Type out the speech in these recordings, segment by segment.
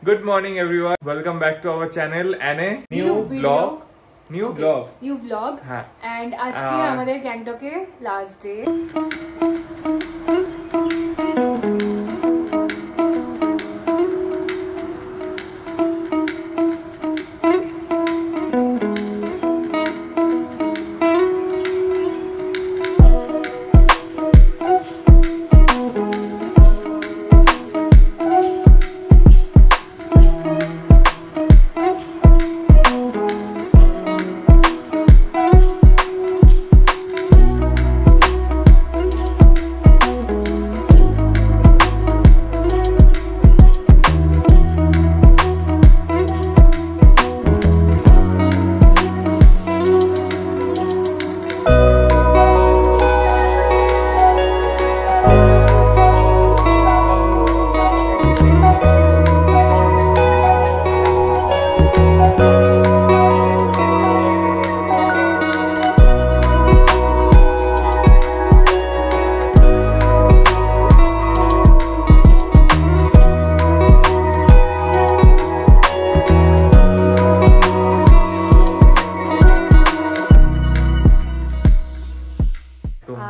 Good morning everyone. Welcome back to our channel and a new vlog. New vlog. हाँ. And आज के हमारे गैंगटॉक के last day.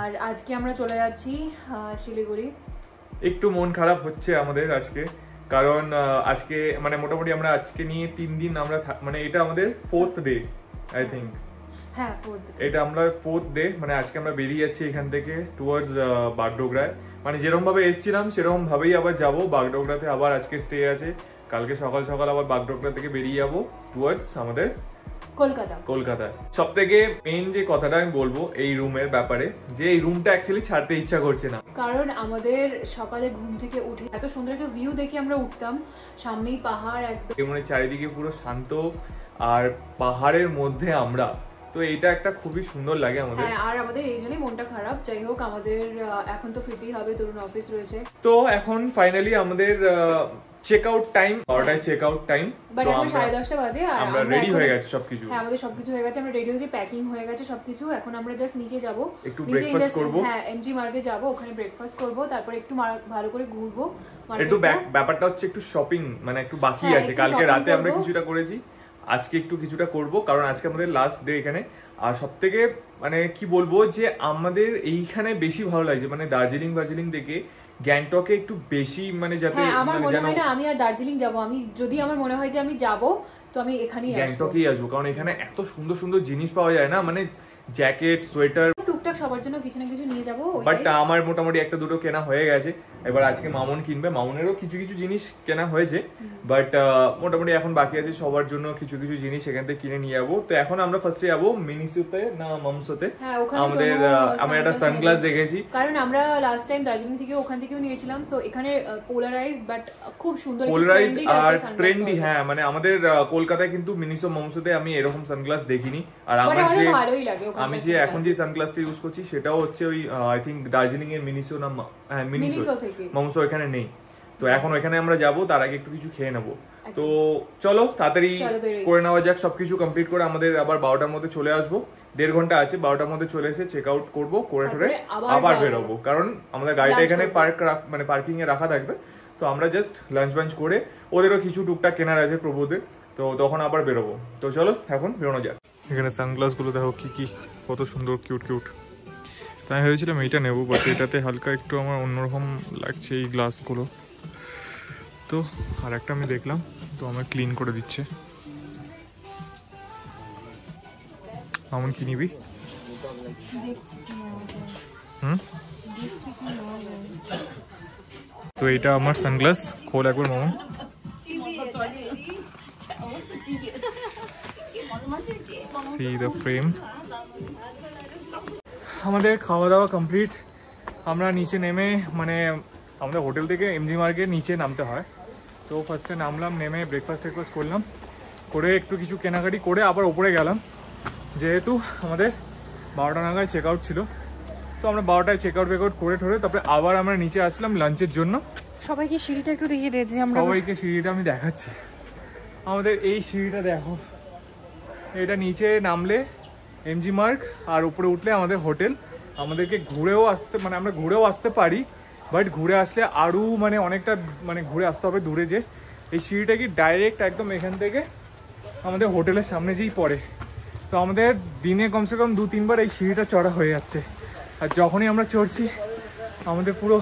আর আজকে আমরা চলে যাচ্ছি শিলিগুড়ি। একটু মন খারাপ হচ্ছে আমাদের আজকে, কারণ আজকে মানে মোটামুটি আমরা আজকে নিয়ে 3 দিন আমরা মানে এটা আমাদের 4th ডে আই থিঙ্ক। হ্যাঁ 4th ডে, এটা আমরা 4th ডে, মানে আজকে আমরা বেরিয়ে যাচ্ছি এখান থেকে টুয়ার্ডস বাগডোগরায়। মানে যেরকম ভাবে এসেছিলাম সেরকম ভাবেই আবার যাব বাগডোগরাতে। আবার আজকে স্টে আছে, কালকে সকাল সকাল আবার বাগডোগরা থেকে বেরিয়ে যাব টুয়ার্ডস আমাদের কলকাতা। সব থেকে মেইন যে কথাটা আমি বলবো এই রুমের ব্যাপারে, যে এই রুমটা অ্যাকচুয়ালি ছাড়তে ইচ্ছা করছে না, কারণ আমাদের সকালে ঘুম থেকে উঠে এত সুন্দর একটা ভিউ দেখে আমরা উঠতাম, সামনেই পাহাড়, একদম মানে চারিদিকে পুরো শান্ত আর পাহাড়ের মধ্যে আমরা, তো এইটা একটা খুবই সুন্দর লাগে আমাদের। হ্যাঁ, আর আমাদের এই জন্যই মনটা খারাপ। যাই হোক, আমাদের এখন তো ফিরতেই হবে, তরুণ অফিস রয়েছে। তো এখন ফাইনালি আমাদের চেক আউট টাইম, 12টায় চেক আউট টাইম। বাট এখন 10:30 বাজে আর আমরা রেডি হয়ে গেছে সবকিছু। হ্যাঁ, আমাদের সবকিছু হয়ে গেছে, আমরা রেডি হয়েছি, প্যাকিং হয়ে গেছে সবকিছু। এখন আমরা জাস্ট নিচে যাব, একটু ব্রেকফাস্ট করব। হ্যাঁ, এমজি মার্কে যাব, ওখানে ব্রেকফাস্ট করব, তারপর একটু ভালো করে ঘুরবো। একটু ব্যাপারটা হচ্ছে একটু শপিং, মানে একটু বাকি আছে। কালকে রাতে আমরা কিছুটা করেছি, আজকে একটু কিছুটা করব, কারণ আজকে আমাদের লাস্ট ডে এখানে। আর সবথেকে মানে কি বলবো, যে আমাদের এইখানে বেশি ভালো লাগছে, মানে দার্জিলিং থেকে গ্যাংটকে একটু বেশি, মানে যাতে আমার মনে হয় না আমি আর দার্জিলিং যাব। আমি যদি আমার মনে হয় যে আমি যাব, তো আমি এখানেই আসবো, গ্যাংটকেই আসবো, কারণ এখানে এত সুন্দর সুন্দর জিনিস পাওয়া যায় না, মানে জ্যাকেট, সোয়েটার, টুকটাক সবার জন্য কিছু না কিছু নিয়ে যাবো। বাট আমার মোটামুটি একটা দুটো কেনা হয়ে গেছে। এবার আজকে মামুন কিনবে, মামুনেরও কিছু কিছু জিনিস কেনা হয়েছে, বাট মোটামুটি এখন বাকি আছে সবার জন্য কিছু কিছু জিনিস এখান থেকে কিনে নিয়ে যাবো। তো এখন আমরা ফার্স্টে যাবো মিনিসোতে না মামসোতে। আমাদের আমি একটা সানগ্লাস দেখেছি, কারণ আমরা লাস্ট টাইম দার্জিলিং থেকে ওখান থেকেও নিয়েছিলাম। সো এখানে পোলারাইজড বাট খুব সুন্দর, পোলারাইজড আর ট্রেন্ডি। হ্যাঁ, মানে আমাদের কলকাতায় কিন্তু মিনিসো মামসোতে আমি এরকম সানগ্লাস দেখিনি। আর আমার যে আমি যে এখন যে সানগ্লাসটা ইউজ করছি সেটাও হচ্ছে ওই আই থিঙ্ক দার্জিলিং এর মিনিসো না, হ্যাঁ মিনিসো থেকে। মামসো এখানে নেই। তো এখন ওখানে আমরা যাব, তার আগে একটু কিছু খেয়ে নেবো। তো চলো তাড়াতাড়ি করে নেওয়া যাক, সবকিছু কমপ্লিট করে আমাদের আবার 12টার মধ্যে চলে আসবো। 1.5 ঘন্টা আছে, 12টার মধ্যে চলে এসে চেক আউট করবো, করে ঠরে আবার বেরোবো, কারণ আমাদের গাড়িটা এখানে মানে পার্কিং এ রাখা থাকবে। তো আমরা জাস্ট লাঞ্চ করে, ওদেরও কিছু টুকটাক কেনার আছে প্রভুদের, তো তখন আবার বেরোবো। তো চলো এখন বেরোনো যাক। এখানে সানগ্লাস গুলো দেখো কি কত সুন্দর, কিউট। তাই ভেবেছিলাম এইটা নেবো, বাট এটাতে হালকা একটু আমার অন্যরকম লাগছে এই গ্লাসগুলো। তো আর একটা আমি দেখলাম, তো আমার ক্লিন করে দিচ্ছে। আমন কি নিবি? তো এইটা আমার সানগ্লাস, খোল একবার মামুন। See the frame. আমাদের খাওয়া দাওয়া কমপ্লিট। আমরা নিচে নেমে, মানে আমাদের হোটেল থেকে এমজি মার্কের নিচে নামতে হয়। তো ফার্স্টে নামলাম, নেমে ব্রেকফাস্ট করলাম, করে একটু কিছু কেনাকাটি করে আবার ওপরে গেলাম, যেহেতু আমাদের 12টা নাগাদ চেক আউট ছিল। তো আমরা 12টায় চেক আউট করে ঠরে তারপরে আবার আমরা নিচে আসলাম লাঞ্চের জন্য। সবাইকে সিঁড়িটা একটু দেখিয়ে দিয়েছি আমরা। সবাইকে সিঁড়িটা আমি দেখাচ্ছি, আমাদের এই সিঁড়িটা দেখো। এটা নিচে নামলে এমজি মার্ক, আর উপরে উঠলে আমাদের হোটেল। আমাদেরকে ঘুরেও আসতে, মানে আমরা ঘুরেও আসতে পারি, বাট ঘুরে আসলে আরও মানে অনেকটা মানে ঘুরে আসতে হবে দূরে যে। এই সিঁড়িটা কি ডাইরেক্ট একদম এখান থেকে আমাদের হোটেলের সামনে যেই পড়ে। তো আমাদের দিনে কমসে কম 2-3 বার এই সিঁড়িটা চড়া হয়ে যাচ্ছে, আর যখনই আমরা চড়ছি আমাদের পুরো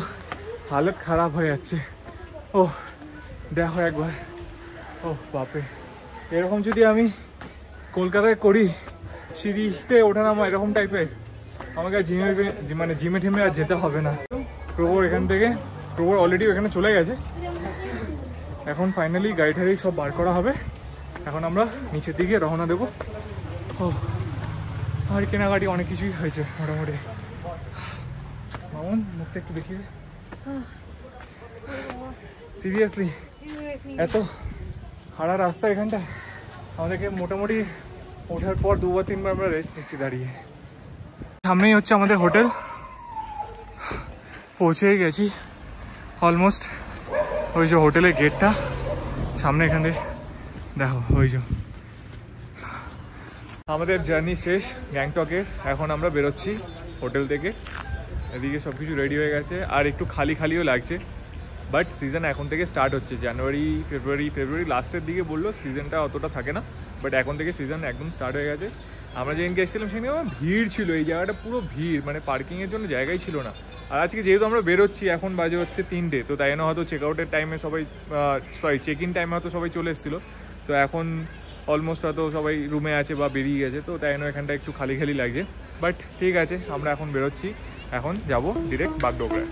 হালত খারাপ হয়ে যাচ্ছে। ও দেখো একবার, ও বাপরে, এরকম যদি আমি কলকাতায় করি সিঁড়িতে ওঠানামা এরকম টাইপের, আমাকে জিমে টিমে আর যেতে হবে না। প্রবর এখান থেকে, প্রবর অলরেডি এখানে চলে গেছে, এখন ফাইনালি গাড়ি ঠাড়ি সব বার করা হবে। এখন আমরা নিচের দিকে রওনা দেবো। ও আর কেনাকাটি অনেক কিছুই হয়েছে মোটামুটি। মামুন মুখটা একটু দেখিয়ে, সিরিয়াসলি এত খাড়া রাস্তা এখানটা, আমাদেরকে মোটামুটি ওঠার পর 2-3 বার আমরা রেস্ট নিচ্ছি দাঁড়িয়ে। সামনেই হচ্ছে আমাদের হোটেল, পৌঁছেই গেছি অলমোস্ট। ওই যে হোটেলের গেটটা সামনে, এখান থেকে দেখো ওই যে। আমাদের জার্নি শেষ গ্যাংটকের, এখন আমরা বেরোচ্ছি হোটেল থেকে। এদিকে সব কিছু রেডি হয়ে গেছে, আর একটু খালি খালিও লাগছে, বাট সিজন এখন থেকে স্টার্ট হচ্ছে। জানুয়ারি ফেব্রুয়ারি লাস্টের দিকে বললো সিজনটা অতটা থাকে না, বাট এখন থেকে সিজন একদম স্টার্ট হয়ে গেছে। আমরা যেদিনকে এসেছিলাম সেদিন ভিড় ছিল, এই জায়গাটা পুরো ভিড়, মানে পার্কিংয়ের জন্য জায়গাই ছিল না। আর আজকে যেহেতু আমরা বেরোচ্ছি, এখন বাজে হচ্ছে 3টে, তো তাই জন্য হয়তো চেক আউটের টাইমে সবাই, চেক ইন টাইমে হয়তো সবাই চলে এসেছিলো। তো এখন অলমোস্ট হয়তো সবাই রুমে আছে বা বেরিয়ে গেছে, তো তাই জন্য এখানটা একটু খালি খালি লাগছে। বাট ঠিক আছে, আমরা এখন বেরোচ্ছি, এখন যাব ডিরেক্ট বাগডোগরায়।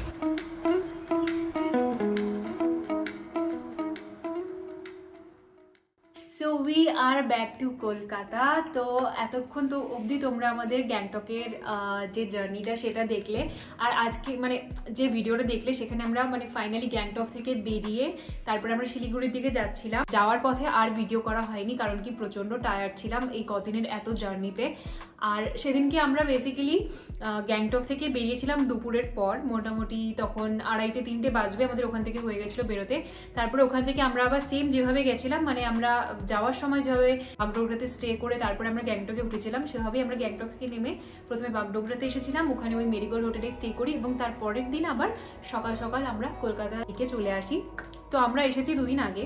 So we are back to Kolkata. তো এতক্ষণ তো অবধি তোমরা আমাদের গ্যাংটকের যে জার্নিটা সেটা দেখলে, আর আজকে মানে যে ভিডিওটা দেখলে সেখানে আমরা মানে ফাইনালি গ্যাংটক থেকে বেরিয়ে তারপরে আমরা শিলিগুড়ির দিকে যাচ্ছিলাম। যাওয়ার পথে আর ভিডিও করা হয়নি, কারণ কি প্রচণ্ড টায়ার্ড ছিলাম এই কদিনের এত জার্নিতে। আর সেদিনকে আমরা বেসিক্যালি গ্যাংটক থেকে বেরিয়েছিলাম দুপুরের পর, মোটামুটি তখন 2:30-3টে বাজবে আমাদের ওখান থেকে হয়ে গেছিলো বেরোতে। তারপরে ওখান থেকে আমরা আবার সেম যেভাবে গেছিলাম, মানে আমরা যাওয়ার সময় যেভাবে বাগডোগরাতে স্টে করে তারপরে আমরা গ্যাংটকে উঠেছিলাম, সেভাবেই আমরা গ্যাংটক থেকে নেমে প্রথমে বাগডোগরাতে এসেছিলাম, ওখানে ওই মেরিগোল্ড হোটেলে স্টে করি এবং তারপরের দিন আবার সকাল সকাল আমরা কলকাতা দিকে চলে আসি। তো আমরা এসেছি 2 দিন আগে,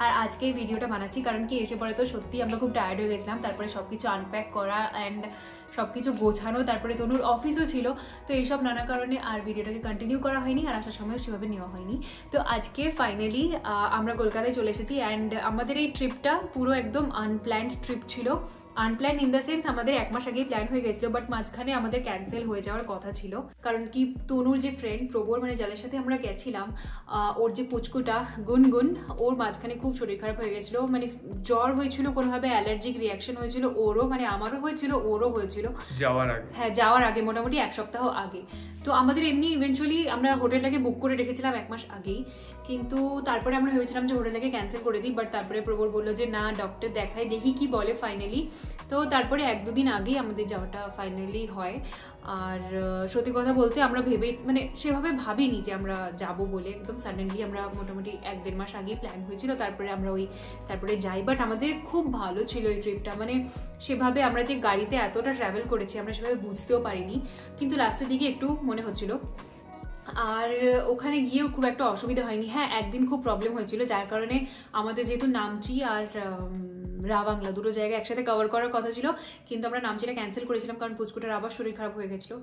আর আজকে এই ভিডিওটা বানাচ্ছি কারণ কি এসে পরে তো সত্যি আমরা খুব টায়ার্ড হয়ে গেছিলাম। তারপরে সবকিছু আনপ্যাক করা অ্যান্ড সবকিছু গোছানো, তারপরে তনুর অফিসও ছিল, তো এইসব নানা কারণে আর ভিডিওটাকে কন্টিনিউ করা হয়নি, আর আসার সময় সেভাবে নেওয়া হয়নি। তো আজকে ফাইনালি আমরা কলকাতায় চলে এসেছি, অ্যান্ড আমাদের এই ট্রিপটা পুরো একদম আনপ্ল্যান্ড ট্রিপ ছিল। আনপ্ল্যান্ড ইন দ্য সেন্স আমাদের 1 মাস আগেই প্ল্যান হয়ে গেছিলো, বাট মাঝখানে আমাদের ক্যান্সেল হয়ে যাওয়ার কথা ছিল, কারণ কি তনুর যে ফ্রেন্ড প্রবর, মানে যাদের সাথে আমরা গেছিলাম, ওর যে পুচকুটা গুনগুন, ওর মাঝখানে খুব শরীর খারাপ হয়ে গেছিলো, মানে জ্বর হয়েছিল, কোনোভাবে অ্যালার্জিক রিয়াকশন হয়েছিল ওরও, মানে আমারও হয়েছিল ওরও হয়েছিল যাওয়ার আগে। হ্যাঁ, যাওয়ার আগে মোটামুটি 1 সপ্তাহ আগে। তো আমাদের এমনি ইভেন্চুয়ালি আমরা হোটেলটাকে বুক করে রেখেছিলাম 1 মাস আগেই, কিন্তু তারপরে আমরা ভেবেছিলাম যে হোটেলটাকে ক্যান্সেল করে দিই, বাট তারপরে প্রবর বললো যে না, ডক্টর দেখাই, দেখি কি বলে ফাইনালি। তো তারপরে 1-2 দিন আগেই আমাদের যাওয়াটা ফাইনালি হয়। আর সত্যি কথা বলতে আমরা মানে সেভাবে ভাবিনি যে আমরা যাব বলে, একদম সাডেনলি আমরা মোটামুটি 1-1.5 মাস আগে প্ল্যান হয়েছিল, তারপরে আমরা তারপরে যাই। বাট আমাদের খুব ভালো ছিল এই ট্রিপটা, মানে সেভাবে আমরা যে গাড়িতে এতটা ট্রাভেল করেছি আমরা সেভাবে বুঝতেও পারিনি, কিন্তু লাস্টের দিকে একটু মনে হচ্ছিল। আর ওখানে গিয়েও খুব একটা অসুবিধা হয়নি। হ্যাঁ, একদিন খুব প্রবলেম হয়েছিল, যার কারণে আমাদের যেহেতু নামচি আর রাবাংলা দুটো জায়গা একসাথে কভার করার কথা ছিল, কিন্তু আমরা নামচিটা ক্যান্সেল করেছিলাম কারণ পুচকুটার আবার শরীর খারাপ হয়ে গেছিলো।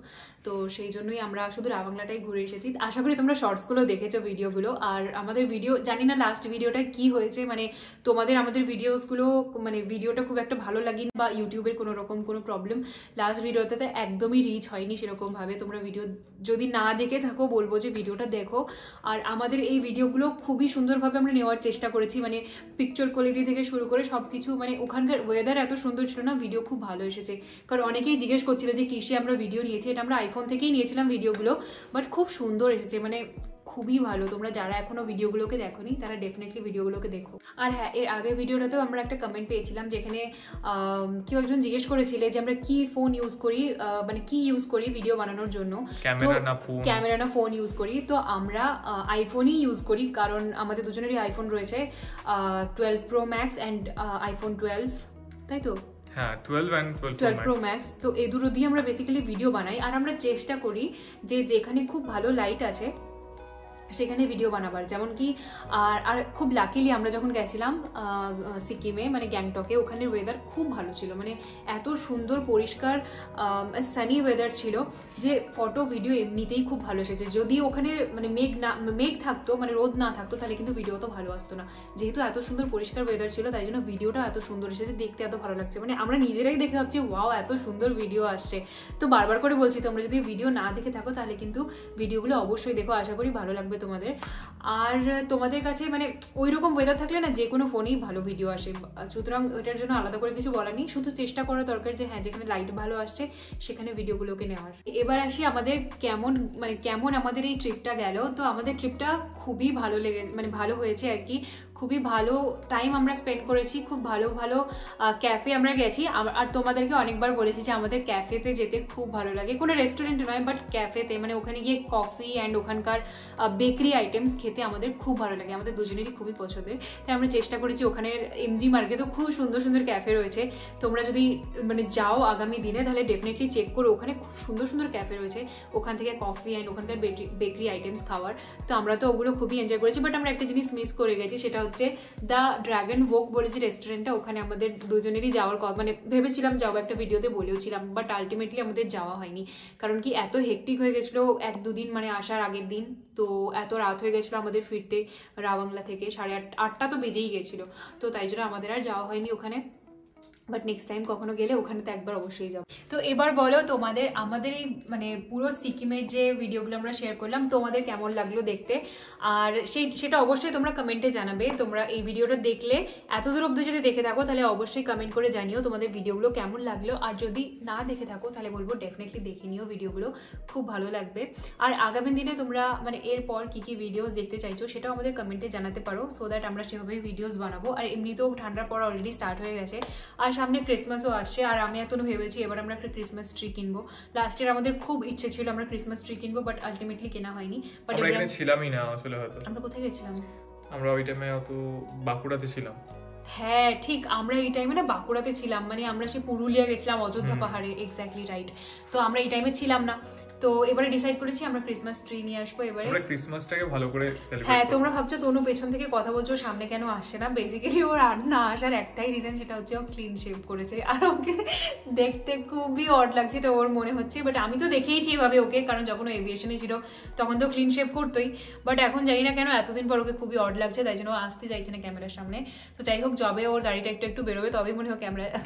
তো সেই জন্যই আমরা শুধু রাবাংলাটাই ঘুরে এসেছি। আশা করি তোমরা শর্টসগুলো দেখেছো, ভিডিওগুলো। আর আমাদের ভিডিও, জানি না লাস্ট ভিডিওটা কি হয়েছে, মানে তোমাদের আমাদের ভিডিওসগুলো, মানে ভিডিওটা খুব একটা ভালো লাগেনি বা ইউটিউবের কোনো রকম কোনো প্রবলেম, লাস্ট ভিডিওতে একদমই রিচ হয়নি সেরকমভাবে। তোমরা ভিডিও যদি না দেখে থাকো বলবো যে ভিডিওটা দেখো। আর আমাদের এই ভিডিওগুলো খুবই সুন্দরভাবে আমরা নেওয়ার চেষ্টা করেছি, মানে পিকচার কোয়ালিটি থেকে শুরু করে সব কিছু, মানে ওখানকার ওয়েদার এত সুন্দর ছিল না, ভিডিও খুব ভালো এসেছে। কারণ অনেকেই জিজ্ঞেস করছিল যে কিসে আমরা ভিডিও নিয়েছি, এটা আমরা আইফোন থেকেই নিয়েছিলাম ভিডিওগুলো, বাট খুব সুন্দর এসেছে, মানে খুবই ভালো। তোমরা যারা এখনো ভিডিওগুলোকে দেখোনি তারা ডেফিনেটলি ভিডিওগুলোকে দেখো। আর হ্যাঁ, এর আগের ভিডিওটাতেও আমরা একটা কমেন্ট পেয়েছিলাম যেখানে কেউ একজন জিজ্ঞেস করেছিলে যে আমরা কি ফোন ইউজ করি, মানে কি ইউজ করি ভিডিও বানানোর জন্য, ক্যামেরা না ফোন ইউজ করি। তো আমরা আইফোনই ইউজ করি, কারণ আমাদের দুজনেরই আইফোন রয়েছে, 12 Pro Max অ্যান্ড আইফোন 12, তাই তো? হ্যাঁ, 12 Pro Max। তো এই দুটো দিয়ে আমরা বেসিক্যালি ভিডিও বানাই। আর আমরা চেষ্টা করি যে যেখানে খুব ভালো লাইট আছে সেখানে ভিডিও বানাবার, যেমন কি আর খুব লাকিলি আমরা যখন গেছিলাম সিকিমে মানে গ্যাংটকে, ওখানের ওয়েদার খুব ভালো ছিল, মানে এত সুন্দর পরিষ্কার সানি ওয়েদার ছিল যে ফটো ভিডিও এমনিতেই খুব ভালো এসেছে। যদি ওখানে মানে মেঘ থাকতো, মানে রোদ না থাকতো, তাহলে কিন্তু ভিডিও তো ভালো আসতো না। যেহেতু এত সুন্দর পরিষ্কার ওয়েদার ছিল তাই জন্য ভিডিওটা এত সুন্দর এসেছে, দেখতে এত ভালো লাগছে, মানে আমরা নিজেরাই দেখে ভাবছি ওয়াও এত সুন্দর ভিডিও আসছে। তো বারবার করে বলছি তোমরা যদি ভিডিও না দেখে থাকো তাহলে কিন্তু ভিডিওগুলো অবশ্যই দেখো, আশা করি ভালো লাগবে তোমাদের। আর তোমাদের কাছে মানে ওই রকম ওয়েদার থাকলে না যে কোনো ফোনেই ভালো ভিডিও আসে, সুতরাং ওটার জন্য আলাদা করে কিছু বলার নেই, শুধু চেষ্টা করা দরকার যে হ্যাঁ যেখানে লাইট ভালো আসছে সেখানে ভিডিওগুলোকে নেওয়ার। এবার আসি আমাদের কেমন আমাদের এই ট্রিপটা গেল। তো আমাদের ট্রিপটা খুবই ভালো হয়েছে আর কি, খুবই ভালো টাইম আমরা স্পেন্ড করেছি, খুব ভালো ভালো ক্যাফে আমরা গেছি। আর তোমাদেরকে অনেকবার বলেছি যে আমাদের ক্যাফেতে যেতে খুব ভালো লাগে, কোনো রেস্টুরেন্টে নয় বাট ক্যাফেতে, মানে ওখানে গিয়ে কফি অ্যান্ড ওখানকার বেকারি আইটেমস খেতে আমাদের খুব ভালো লাগে, আমাদের দুজনেরই খুবই পছন্দের। তাই আমরা চেষ্টা করেছি, ওখানের এমজি মার্কেটেও খুব সুন্দর সুন্দর ক্যাফে রয়েছে, তোমরা যদি মানে যাও আগামী দিনে তাহলে ডেফিনেটলি চেক করো, ওখানে খুব সুন্দর সুন্দর ক্যাফে রয়েছে, ওখান থেকে কফি অ্যান্ড ওখানকার বেকারি আইটেমস খাওয়ার। তো আমরা তো ওগুলো খুবই এনজয় করেছি, বাট আমরা একটা জিনিস মিস করে গেছি, সেটা হচ্ছে দ্য ড্রাগন ওক বলেছি রেস্টুরেন্টটা, ওখানে আমাদের দুজনেরই যাওয়ার কথা, মানে ভেবেছিলাম যাবো, একটা ভিডিওতে বলেওছিলাম, বাট আলটিমেটলি আমাদের যাওয়া হয়নি, কারণ কি এত হেক্টিক হয়ে গেছিলো 1-2 দিন, মানে আসার আগের দিন তো এত রাত হয়ে গেছিলো আমাদের ফিরতে রাবাংলা থেকে, 8:30 তো বেজেই গেছিলো, তো তাই জন্য আমাদের আর যাওয়া হয়নি ওখানে। বাট নেক্সট টাইম কখনো গেলে ওখানে তো একবার অবশ্যই যাবো। তো এবার বলো আমাদের এই মানে পুরো সিকিমের যে ভিডিওগুলো আমরা শেয়ার করলাম তোমাদের কেমন লাগলো দেখতে, আর সেটা অবশ্যই তোমরা কমেন্টে জানাবে। তোমরা এই ভিডিওটা দেখলে এতদূর অবধি যদি দেখে থাকো তাহলে অবশ্যই কমেন্ট করে জানিও তোমাদের ভিডিওগুলো কেমন লাগলো, আর যদি না দেখে থাকো তাহলে বলবো ডেফিনেটলি দেখে নিও, ভিডিওগুলো খুব ভালো লাগবে। আর আগামী দিনে তোমরা মানে এরপর কি কি ভিডিওস দেখতে চাইছো সেটাও আমাদের কমেন্টে জানাতে পারো, সো দ্যাট আমরা সেভাবেই ভিডিওস বানাবো। আর এমনিতেও ঠান্ডার পর অলরেডি স্টার্ট হয়ে গেছে, আর সামনে ক্রিসমাসও আসছে, আর আমি এখনো ভেবেছি এবার আমরা একটা ক্রিসমাস ট্রি কিনবো। লাস্ট ইয়ার আমাদের খুব ইচ্ছে ছিল আমরা ক্রিসমাস ট্রি কিনবো, বাট আলটিমেটলি কেনা হয়নি। বাট আমরা এখানে ছিলামই না আসলে, হয়তো আমরা কোথায় গেছিলাম, আমরা ওই টাইমে অত বাঁকুড়াতে ছিলাম। হ্যাঁ ঠিক, আমরা এই টাইমে না বাঁকুড়াতে ছিলাম, মানে আমরা সে পুরুলিয়া গেছিলাম অযোধ্যা পাহাড়ে, এক্স্যাক্টলি রাইট। তো আমরা এই টাইমে ছিলাম না, তো এবারে ডিসাইড করেছি আমরা ক্রিসমাস ট্রি নিয়ে আসবো এবারে, আমরা ক্রিসমাসটাকে ভালো করে সেলিব্রেট। হ্যাঁ তোমরা ভাবছো তনু পেছন থেকে কথা বলছো সামনে কেন আসছে না, বেসিক্যালি ওর আর না আসার একটাই রিজন, সেটা হচ্ছে ও ক্লিন শেভ করেছে, আর ওকে দেখতে খুবই অড লাগছে, এটা ওর মনে হচ্ছে। বাট আমি তো দেখেইছি এভাবে ওকে, কারণ যখন ও এভিয়েশনে ছিল তখন তো ক্লিন শেভ করতোই, বাট এখন জানি না কেন এতদিন পর ওকে খুবই অড লাগছে, তাই জন্য আসতে চাইছে না ক্যামেরার সামনে। তো যাই হোক, যবে ওর দাড়িটা একটু বেরোবে তবেই মনে হয়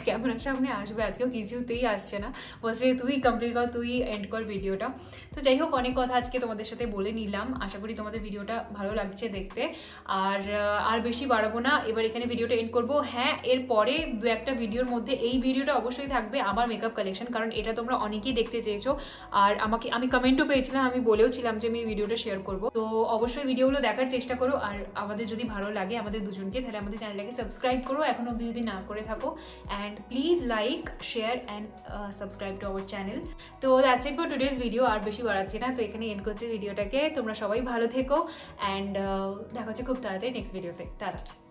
ক্যামেরার সামনে আসবে, আজকেও কিছুতেই আসছে না, বলছে তুই কমপ্লিট কর, তুই এন্ড কর ভিডিওটা। তো যাই হোক, অনেক কথা আজকে তোমাদের সাথে বলে নিলাম, আশা করি তোমাদের ভিডিওটা ভালো লাগছে দেখতে। আর বেশি বাড়াবো না, এবার এখানে ভিডিওটা এন্ড করবো। হ্যাঁ এরপরে 2-1টা ভিডিওর মধ্যে এই ভিডিওটা অবশ্যই থাকবে আমার মেকআপ কালেকশন, কারণ এটা তোমরা অনেকেই দেখতে চেয়েছো, আর আমি কমেন্টও পেয়েছিলাম, আমি বলেওছিলাম যে আমি ভিডিওটা শেয়ার করবো। তো অবশ্যই ভিডিওগুলো দেখার চেষ্টা করো, আর আমাদের যদি ভালো লাগে আমাদের দুজনকে তাহলে আমাদের চ্যানেলটাকে সাবস্ক্রাইব করো এখনো অবধি যদি না করে থাকো, and please like share and subscribe to our channel. তো that's it for today's video, আর বেশি বাড়াচ্ছি না, তো এখানে এন্ড করছি ভিডিওটাকে। তোমরা সবাই ভালো থেকো, অ্যান্ড দেখা হচ্ছে খুব তাড়াতাড়ি নেক্সট ভিডিওতে। টাটা।